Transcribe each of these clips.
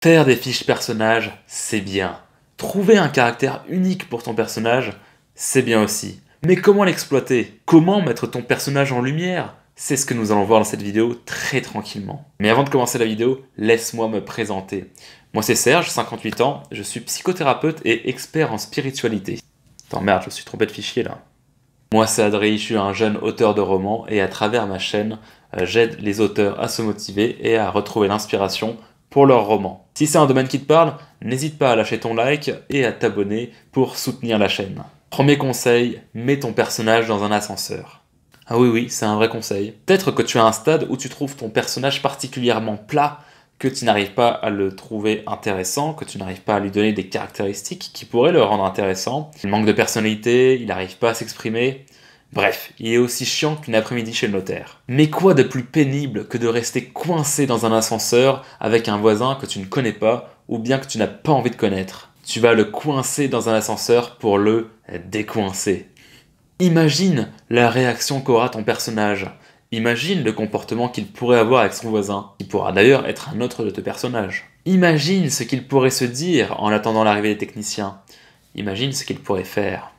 Faire des fiches personnages, c'est bien. Trouver un caractère unique pour ton personnage, c'est bien aussi. Mais comment l'exploiter? Comment mettre ton personnage en lumière? C'est ce que nous allons voir dans cette vidéo très tranquillement. Mais avant de commencer la vidéo, laisse-moi me présenter. Moi c'est Serge, 58 ans, je suis psychothérapeute et expert en spiritualité. Attends merde, je me suis trompé de fichier là. Moi c'est Adrien, je suis un jeune auteur de romans et à travers ma chaîne, j'aide les auteurs à se motiver et à retrouver l'inspiration pour leurs romans. Si c'est un domaine qui te parle, n'hésite pas à lâcher ton like et à t'abonner pour soutenir la chaîne. Premier conseil, mets ton personnage dans un ascenseur. Ah oui, c'est un vrai conseil. Peut-être que tu as un stade où tu trouves ton personnage particulièrement plat, que tu n'arrives pas à le trouver intéressant, que tu n'arrives pas à lui donner des caractéristiques qui pourraient le rendre intéressant. Il manque de personnalité, il n'arrive pas à s'exprimer. Bref, il est aussi chiant qu'une après-midi chez le notaire. Mais quoi de plus pénible que de rester coincé dans un ascenseur avec un voisin que tu ne connais pas ou bien que tu n'as pas envie de connaître? Tu vas le coincer dans un ascenseur pour le décoincer. Imagine la réaction qu'aura ton personnage. Imagine le comportement qu'il pourrait avoir avec son voisin, qui pourra d'ailleurs être un autre de tes personnages. Imagine ce qu'il pourrait se dire en attendant l'arrivée des techniciens. Imagine ce qu'il pourrait faire.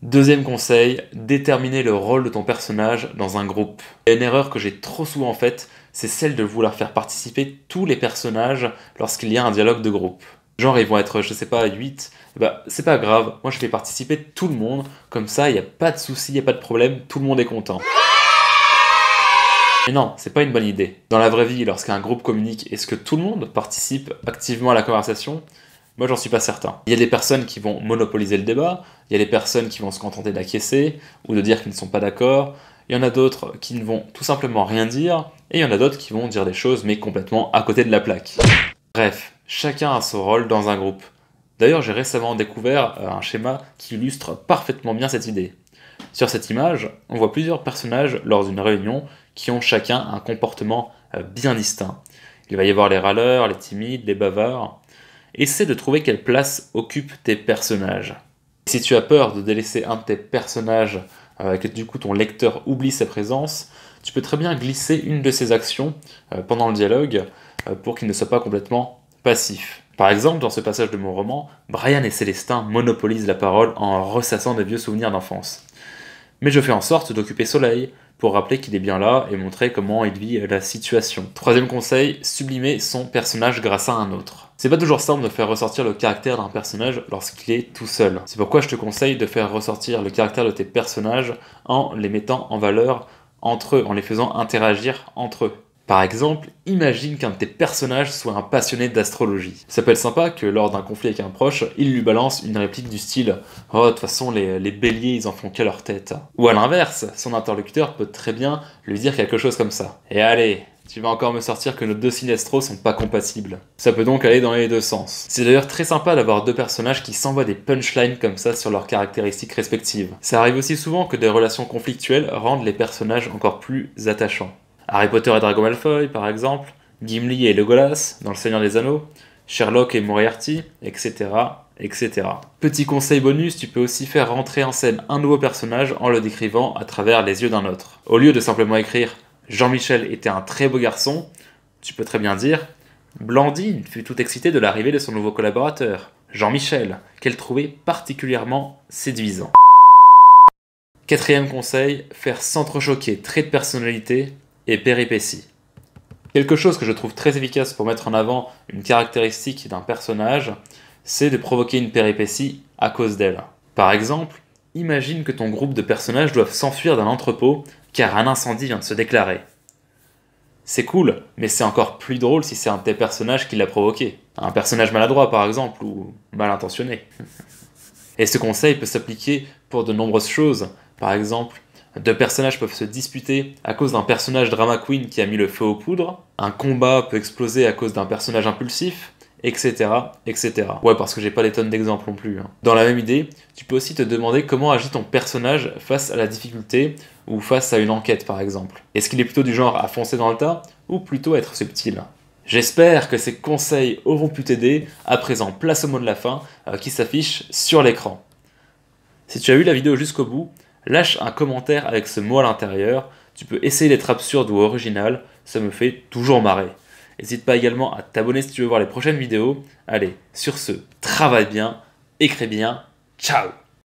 Deuxième conseil, déterminer le rôle de ton personnage dans un groupe. Une erreur que j'ai trop souvent faite, c'est celle de vouloir faire participer tous les personnages lorsqu'il y a un dialogue de groupe. Genre ils vont être, je sais pas, 8, bah c'est pas grave, moi je fais participer tout le monde, comme ça il n'y a pas de souci, il n'y a pas de problème, tout le monde est content. Mais non, c'est pas une bonne idée. Dans la vraie vie, lorsqu'un groupe communique, est-ce que tout le monde participe activement à la conversation? Moi, j'en suis pas certain. Il y a des personnes qui vont monopoliser le débat, il y a des personnes qui vont se contenter d'acquiescer ou de dire qu'ils ne sont pas d'accord, il y en a d'autres qui ne vont tout simplement rien dire, et il y en a d'autres qui vont dire des choses mais complètement à côté de la plaque. Bref, chacun a son rôle dans un groupe. D'ailleurs, j'ai récemment découvert un schéma qui illustre parfaitement bien cette idée. Sur cette image, on voit plusieurs personnages lors d'une réunion qui ont chacun un comportement bien distinct. Il va y avoir les râleurs, les timides, les bavards. Essaie de trouver quelle place occupent tes personnages. Si tu as peur de délaisser un de tes personnages et que du coup ton lecteur oublie sa présence, tu peux très bien glisser une de ses actions pendant le dialogue pour qu'il ne soit pas complètement passif. Par exemple, dans ce passage de mon roman, Brian et Célestin monopolisent la parole en ressassant des vieux souvenirs d'enfance. Mais je fais en sorte d'occuper Soleil pour rappeler qu'il est bien là et montrer comment il vit la situation. Troisième conseil, sublimer son personnage grâce à un autre. C'est pas toujours simple de faire ressortir le caractère d'un personnage lorsqu'il est tout seul. C'est pourquoi je te conseille de faire ressortir le caractère de tes personnages en les mettant en valeur entre eux, en les faisant interagir entre eux. Par exemple, imagine qu'un de tes personnages soit un passionné d'astrologie. Ça peut être sympa que lors d'un conflit avec un proche, il lui balance une réplique du style « Oh, de toute façon, les béliers, ils en font qu'à leur tête. » Ou à l'inverse, son interlocuteur peut très bien lui dire quelque chose comme ça. « Et allez, tu vas encore me sortir que nos deux signes astro sont pas compatibles. » Ça peut donc aller dans les deux sens. C'est d'ailleurs très sympa d'avoir deux personnages qui s'envoient des punchlines comme ça sur leurs caractéristiques respectives. Ça arrive aussi souvent que des relations conflictuelles rendent les personnages encore plus attachants. Harry Potter et Drago Malfoy, par exemple, Gimli et Legolas, dans Le Seigneur des Anneaux, Sherlock et Moriarty, etc., etc. Petit conseil bonus, tu peux aussi faire rentrer en scène un nouveau personnage en le décrivant à travers les yeux d'un autre. Au lieu de simplement écrire « Jean-Michel était un très beau garçon », tu peux très bien dire « Blandine fut tout excitée de l'arrivée de son nouveau collaborateur, Jean-Michel, qu'elle trouvait particulièrement séduisant ». Quatrième conseil, faire s'entrechoquer traits de personnalité et péripéties. Quelque chose que je trouve très efficace pour mettre en avant une caractéristique d'un personnage, c'est de provoquer une péripétie à cause d'elle. Par exemple, imagine que ton groupe de personnages doivent s'enfuir d'un entrepôt car un incendie vient de se déclarer. C'est cool, mais c'est encore plus drôle si c'est un de tes personnages qui l'a provoqué. Un personnage maladroit par exemple, ou mal intentionné. Et ce conseil peut s'appliquer pour de nombreuses choses. Par exemple, deux personnages peuvent se disputer à cause d'un personnage drama queen qui a mis le feu aux poudres, un combat peut exploser à cause d'un personnage impulsif, etc., etc. Ouais, parce que j'ai pas des tonnes d'exemples non plus. Dans la même idée, tu peux aussi te demander comment agit ton personnage face à la difficulté ou face à une enquête par exemple. Est-ce qu'il est plutôt du genre à foncer dans le tas ou plutôt à être subtil? J'espère que ces conseils auront pu t'aider. À présent, place au mot de la fin qui s'affiche sur l'écran. Si tu as vu la vidéo jusqu'au bout, lâche un commentaire avec ce mot à l'intérieur, tu peux essayer d'être absurde ou original, ça me fait toujours marrer. N'hésite pas également à t'abonner si tu veux voir les prochaines vidéos. Allez, sur ce, travaille bien, écris bien, ciao!